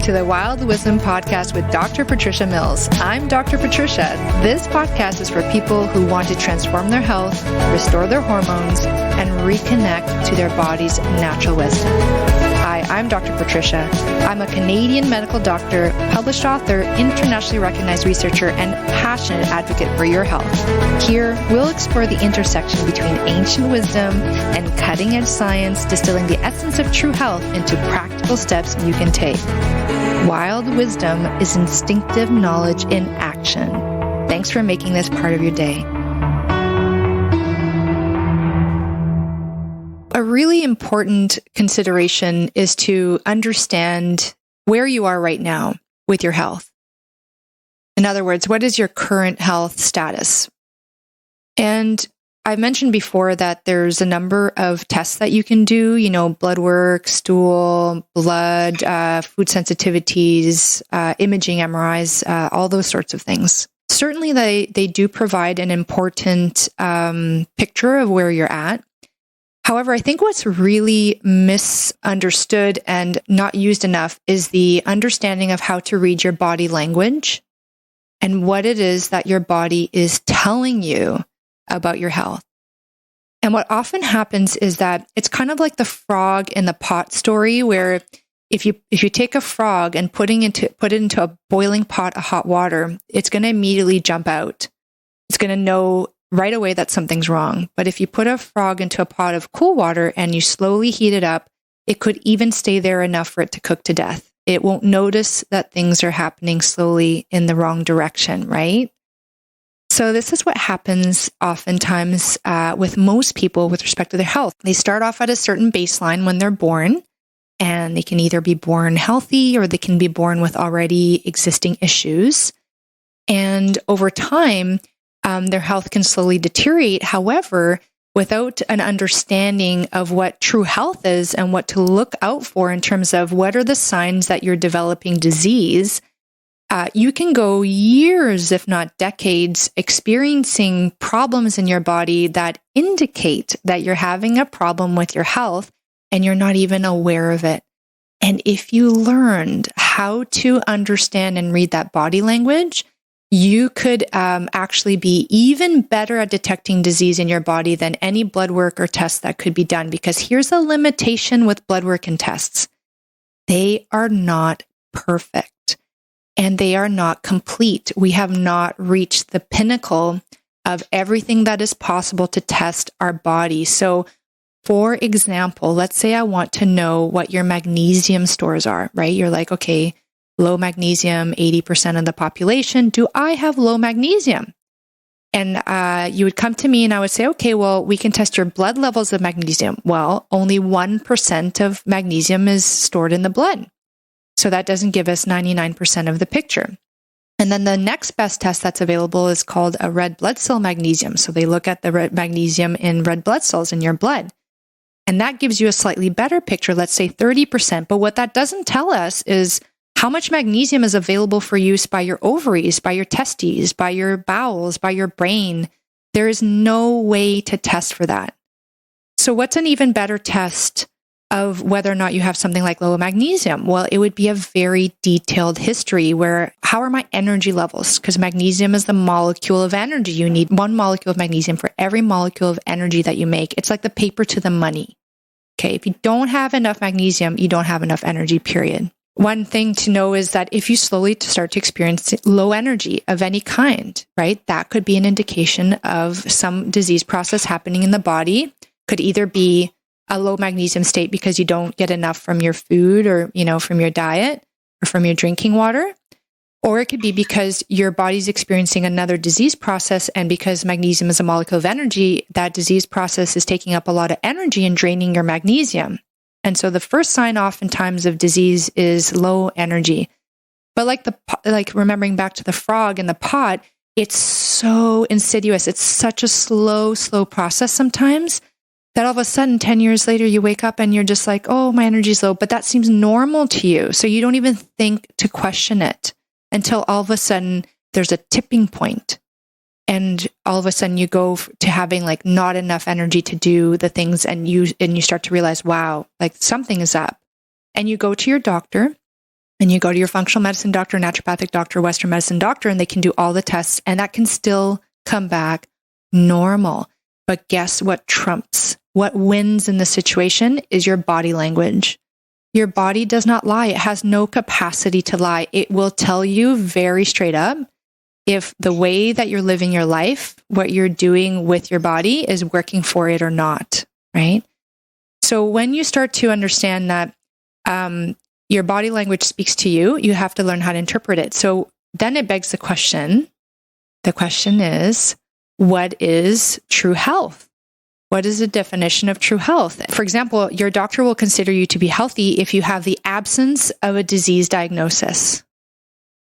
to the Wild Wisdom Podcast with Dr. Patricia Mills. I'm Dr. Patricia. This podcast is for people who want to transform their health, restore their hormones, and reconnect to their body's natural wisdom. Hi, I'm Dr. Patricia. I'm a Canadian medical doctor, published author, internationally recognized researcher, and passionate advocate for your health. Here, we'll explore the intersection between ancient wisdom and cutting-edge science, distilling the essence of true health into practical steps you can take. Wild wisdom is instinctive knowledge in action. Thanks for making this part of your day. A really important consideration is to understand where you are right now with your health. In other words, what is your current health status? And I mentioned before that there's a number of tests that you can do, blood work, stool, blood, food sensitivities, imaging, MRIs, all those sorts of things. Certainly they do provide an important picture of where you're at. However, I think what's really misunderstood and not used enough is the understanding of how to read your body language and what it is that your body is telling you about your health. And what often happens is that it's kind of like the frog in the pot story, where if you take a frog and put it into a boiling pot of hot water, it's going to immediately jump out. It's going to know right away that something's wrong. But if you put a frog into a pot of cool water and you slowly heat it up, it could even stay there enough for it to cook to death. It won't notice that things are happening slowly in the wrong direction, right? So this is what happens oftentimes with most people with respect to their health. They start off at a certain baseline when they're born, and they can either be born healthy or they can be born with already existing issues. And over time, their health can slowly deteriorate. However, without an understanding of what true health is and what to look out for in terms of what are the signs that you're developing disease, you can go years, if not decades, experiencing problems in your body that indicate that you're having a problem with your health and you're not even aware of it. And if you learned how to understand and read that body language, you could actually be even better at detecting disease in your body than any blood work or test that could be done. Because here's a limitation with blood work and tests. They are not perfect and they are not complete. We have not reached the pinnacle of everything that is possible to test our body. So, for example, let's say I want to know what your magnesium stores are, right? You're like, okay, low magnesium, 80% of the population. Do I have low magnesium? And you would come to me and I would say, okay, well, we can test your blood levels of magnesium. Well, only 1% of magnesium is stored in the blood. So that doesn't give us 99% of the picture. And then the next best test that's available is called a red blood cell magnesium. So they look at the red magnesium in red blood cells in your blood. And that gives you a slightly better picture, let's say 30%. But what that doesn't tell us is how much magnesium is available for use by your ovaries, by your testes, by your bowels, by your brain. There is no way to test for that. So what's an even better test of whether or not you have something like low magnesium? Well, it would be a very detailed history where, how are my energy levels? Because magnesium is the molecule of energy. You need one molecule of magnesium for every molecule of energy that you make. It's like the paper to the money. Okay, if you don't have enough magnesium, you don't have enough energy, period. One thing to know is that if you slowly start to experience low energy of any kind, right, that could be an indication of some disease process happening in the body. Could either be a low magnesium state because you don't get enough from your food or, from your diet or from your drinking water. Or it could be because your body's experiencing another disease process, and because magnesium is a molecule of energy, that disease process is taking up a lot of energy and draining your magnesium. And so the first sign oftentimes of disease is low energy. But like remembering back to the frog in the pot, it's so insidious. It's such a slow process sometimes that all of a sudden 10 years later you wake up and you're just like, oh, my energy's low, but that seems normal to you. So you don't even think to question it until all of a sudden there's a tipping point. And all of a sudden you go to having like not enough energy to do the things, and you start to realize, wow, like something is up. And you go to your doctor And you go to your functional medicine doctor, naturopathic doctor, Western medicine doctor, and they can do all the tests, and that can still come back normal. But guess what trumps? What wins in the situation is your body language. Your body does not lie. It has no capacity to lie. It will tell you very straight up if the way that you're living your life, what you're doing with your body is working for it or not, right? So when you start to understand that your body language speaks to you, you have to learn how to interpret it. So then it begs the question. The question is, what is true health? What is the definition of true health? For example, your doctor will consider you to be healthy if you have the absence of a disease diagnosis.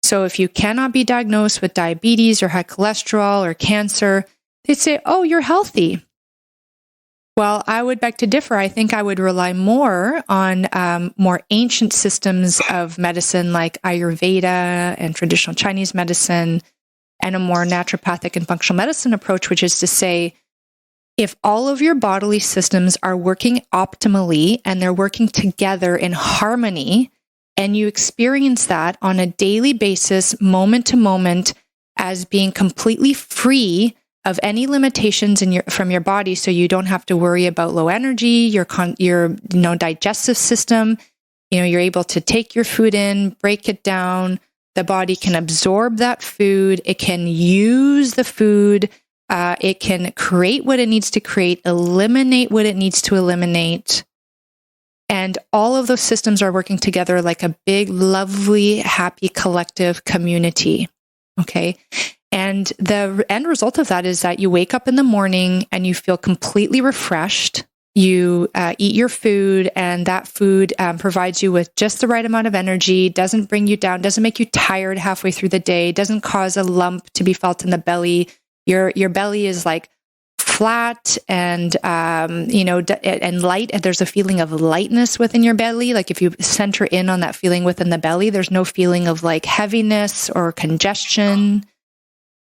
So if you cannot be diagnosed with diabetes or high cholesterol or cancer, they'd say, oh, you're healthy. Well, I would beg to differ. I think I would rely more on more ancient systems of medicine like Ayurveda and traditional Chinese medicine, and a more naturopathic and functional medicine approach, which is to say, if all of your bodily systems are working optimally and they're working together in harmony, and you experience that on a daily basis, moment to moment, as being completely free of any limitations from your body, so you don't have to worry about low energy, your digestive system, you're able to take your food in, break it down, the body can absorb that food, it can use the food, it can create what it needs to create, eliminate what it needs to eliminate. And all of those systems are working together like a big, lovely, happy, collective community. Okay. And the end result of that is that you wake up in the morning and you feel completely refreshed. You eat your food, and that food provides you with just the right amount of energy, doesn't bring you down, doesn't make you tired halfway through the day, doesn't cause a lump to be felt in the belly. Your belly is like flat and and light, and there's a feeling of lightness within your belly. Like if you center in on that feeling within the belly, there's no feeling of like heaviness or congestion.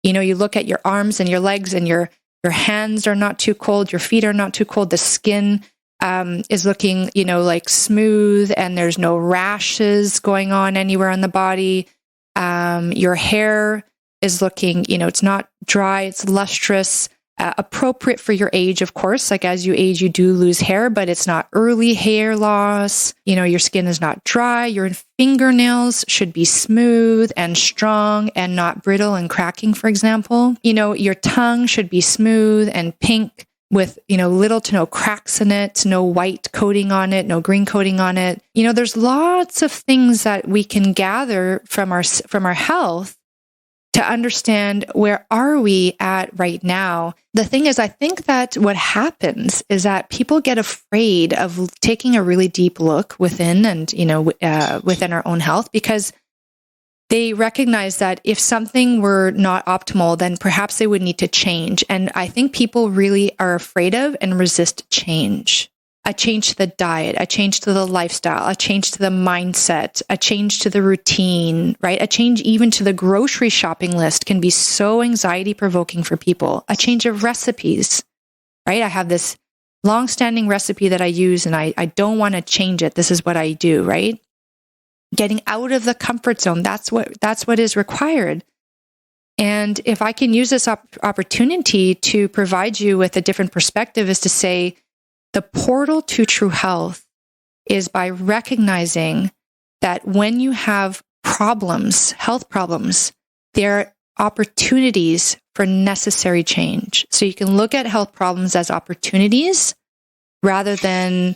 You look at your arms and your legs, and your hands are not too cold, your feet are not too cold, the skin is looking, like smooth, and there's no rashes going on anywhere on the body. Your hair is looking, it's not dry, it's lustrous, appropriate for your age, of course. Like as you age, you do lose hair, but it's not early hair loss. Your skin is not dry. Your fingernails should be smooth and strong and not brittle and cracking, for example. Your tongue should be smooth and pink with, little to no cracks in it, no white coating on it, no green coating on it. There's lots of things that we can gather from our health to understand where are we at right now. The thing is, I think that what happens is that people get afraid of taking a really deep look within and, within our own health, because they recognize that if something were not optimal, then perhaps they would need to change. And I think people really are afraid of and resist change. A change to the diet, a change to the lifestyle, a change to the mindset, a change to the routine, right? A change even to the grocery shopping list can be so anxiety provoking for people. A change of recipes, right? I have this long-standing recipe that I use and I don't want to change it. This is what I do, right? Getting out of the comfort zone, that's what is required. And if I can use this opportunity to provide you with a different perspective, is to say, the portal to true health is by recognizing that when you have problems, health problems, there are opportunities for necessary change. So you can look at health problems as opportunities rather than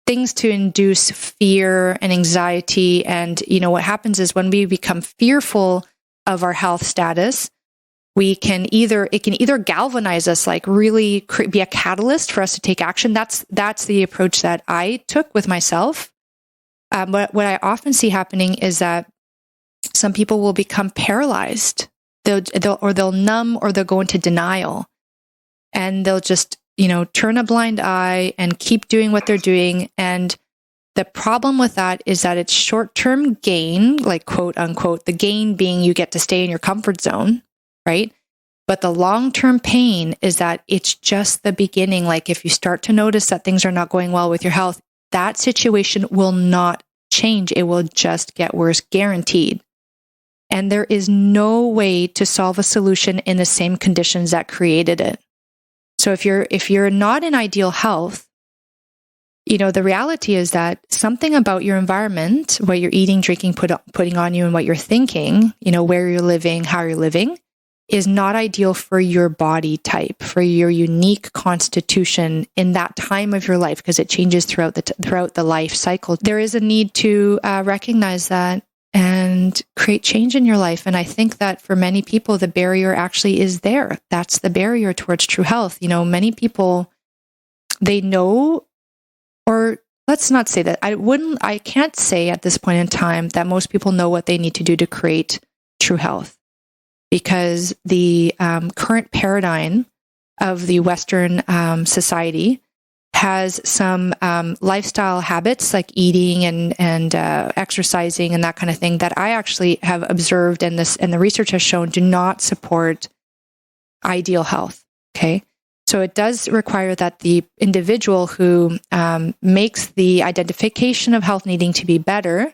things to induce fear and anxiety. And, what happens is when we become fearful of our health status, it can either galvanize us, like really be a catalyst for us to take action. That's the approach that I took with myself. But what I often see happening is that some people will become paralyzed. They'll numb, or they'll go into denial, and they'll just, turn a blind eye and keep doing what they're doing. And the problem with that is that it's short-term gain, like quote unquote, the gain being you get to stay in your comfort zone. Right? But the long-term pain is that it's just the beginning. Like if you start to notice that things are not going well with your health, that situation will not change. It will just get worse, guaranteed. And there is no way to solve a solution in the same conditions that created it. So if you're not in ideal health, the reality is that something about your environment, what you're eating, drinking, putting on you, and what you're thinking, where you're living, how you're living, is not ideal for your body type, for your unique constitution in that time of your life, because it changes throughout the life cycle. There is a need to recognize that and create change in your life. And I think that for many people, the barrier actually is there. That's the barrier towards true health. Many people, they know, or let's not say that. I can't say at this point in time that most people know what they need to do to create true health, because the current paradigm of the Western society has some lifestyle habits like eating and exercising and that kind of thing that I actually have observed, and the research has shown do not support ideal health. Okay, so it does require that the individual who makes the identification of health needing to be better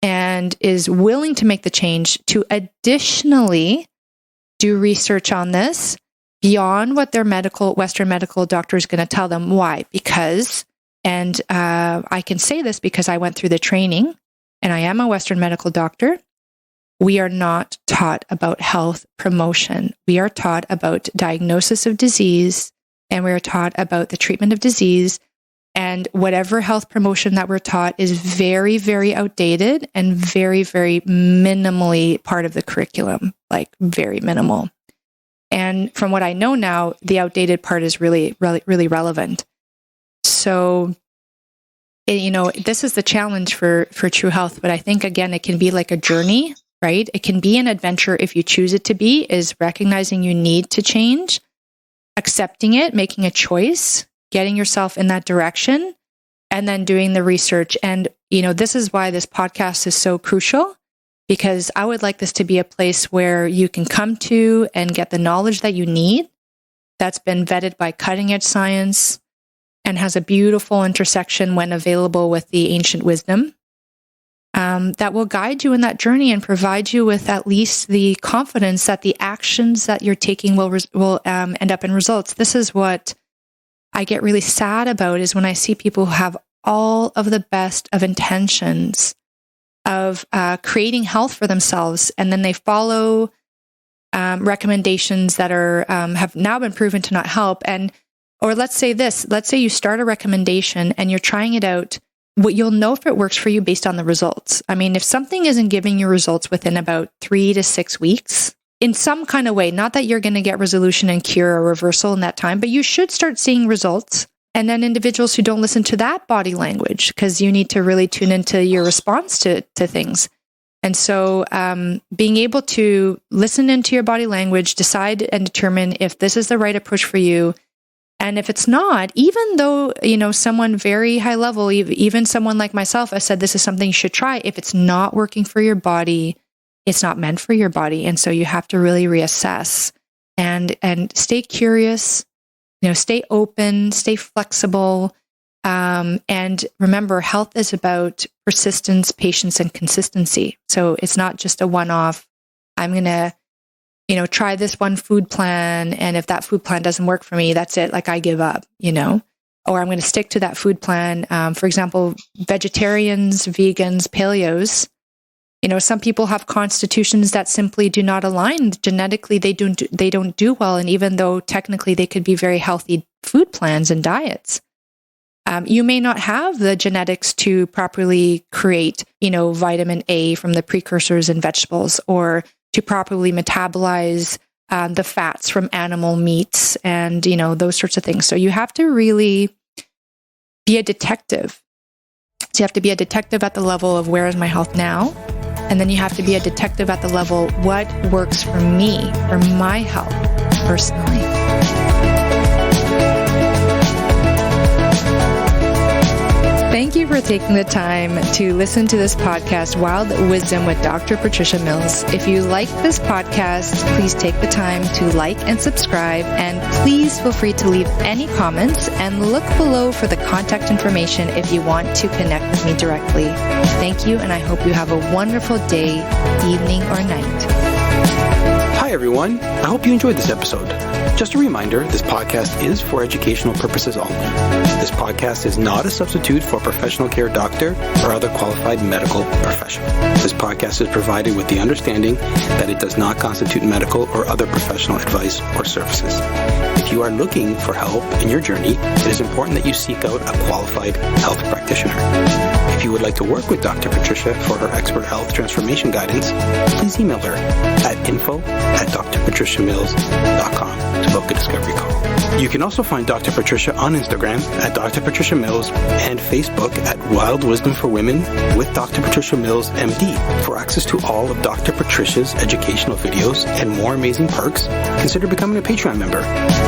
and is willing to make the change to additionally do research on this beyond what their Western medical doctor is going to tell them. Why? Because, and I can say this because I went through the training and I am a Western medical doctor, we are not taught about health promotion. We are taught about diagnosis of disease, and we are taught about the treatment of disease. And whatever health promotion that we're taught is very, very outdated and very, very minimally part of the curriculum, like very minimal. And from what I know now, the outdated part is really, really, really relevant. So, this is the challenge for true health. But I think, again, it can be like a journey, right? It can be an adventure if you choose it to be, is recognizing you need to change, accepting it, making a choice, getting yourself in that direction, and then doing the research. And, this is why this podcast is so crucial, because I would like this to be a place where you can come to and get the knowledge that you need, that's been vetted by cutting edge science and has a beautiful intersection when available with the ancient wisdom, that will guide you in that journey and provide you with at least the confidence that the actions that you're taking will end up in results. This is what I get really sad about, is when I see people who have all of the best of intentions of creating health for themselves, and then they follow recommendations that are have now been proven to not help. Or let's say you start a recommendation and you're trying it out. What you'll know if it works for you based on the results. I mean, if something isn't giving you results within about 3 to 6 weeks, in some kind of way, not that you're going to get resolution and cure or reversal in that time, but you should start seeing results. And then individuals who don't listen to that body language, because you need to really tune into your response to things. And so being able to listen into your body language, decide and determine if this is the right approach for you. And if it's not, even though, someone very high level, even someone like myself, I said, this is something you should try. If it's not working for your body, it's not meant for your body. And so you have to really reassess and stay curious, stay open, stay flexible. And remember, health is about persistence, patience, and consistency. So it's not just a one-off. I'm going to, try this one food plan. And if that food plan doesn't work for me, that's it. Like I give up, or I'm going to stick to that food plan. For example, vegetarians, vegans, paleos, some people have constitutions that simply do not align genetically. They don't do well. And even though technically they could be very healthy food plans and diets, you may not have the genetics to properly create, vitamin A from the precursors in vegetables, or to properly metabolize the fats from animal meats and, those sorts of things. So you have to really be a detective. So you have to be a detective at the level of where is my health now? And then you have to be a detective at the level, what works for me, for my health personally. Thank you for taking the time to listen to this podcast, Wild Wisdom with Dr. Patricia Mills. If you like this podcast, please take the time to like and subscribe, and please feel free to leave any comments and look below for the contact information if you want to connect with me directly. Thank you, and I hope you have a wonderful day, evening, or night. Hi everyone, I hope you enjoyed this episode. Just a reminder, this podcast is for educational purposes only. This podcast is not a substitute for a professional care doctor or other qualified medical professional. This podcast is provided with the understanding that it does not constitute medical or other professional advice or services. If you are looking for help in your journey, it is important that you seek out a qualified health practitioner. If you would like to work with Dr. Patricia for her expert health transformation guidance, please email her at info@drpatriciamills.com to book a discovery call. You can also find Dr. Patricia on Instagram at Dr. Patricia Mills and Facebook at Wild Wisdom for Women with Dr. Patricia Mills, MD. For access to all of Dr. Patricia's educational videos and more amazing perks, consider becoming a Patreon member.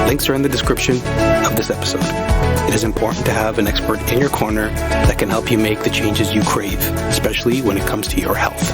Links are in the description of this episode. It is important to have an expert in your corner that can help you make the changes you crave, especially when it comes to your health.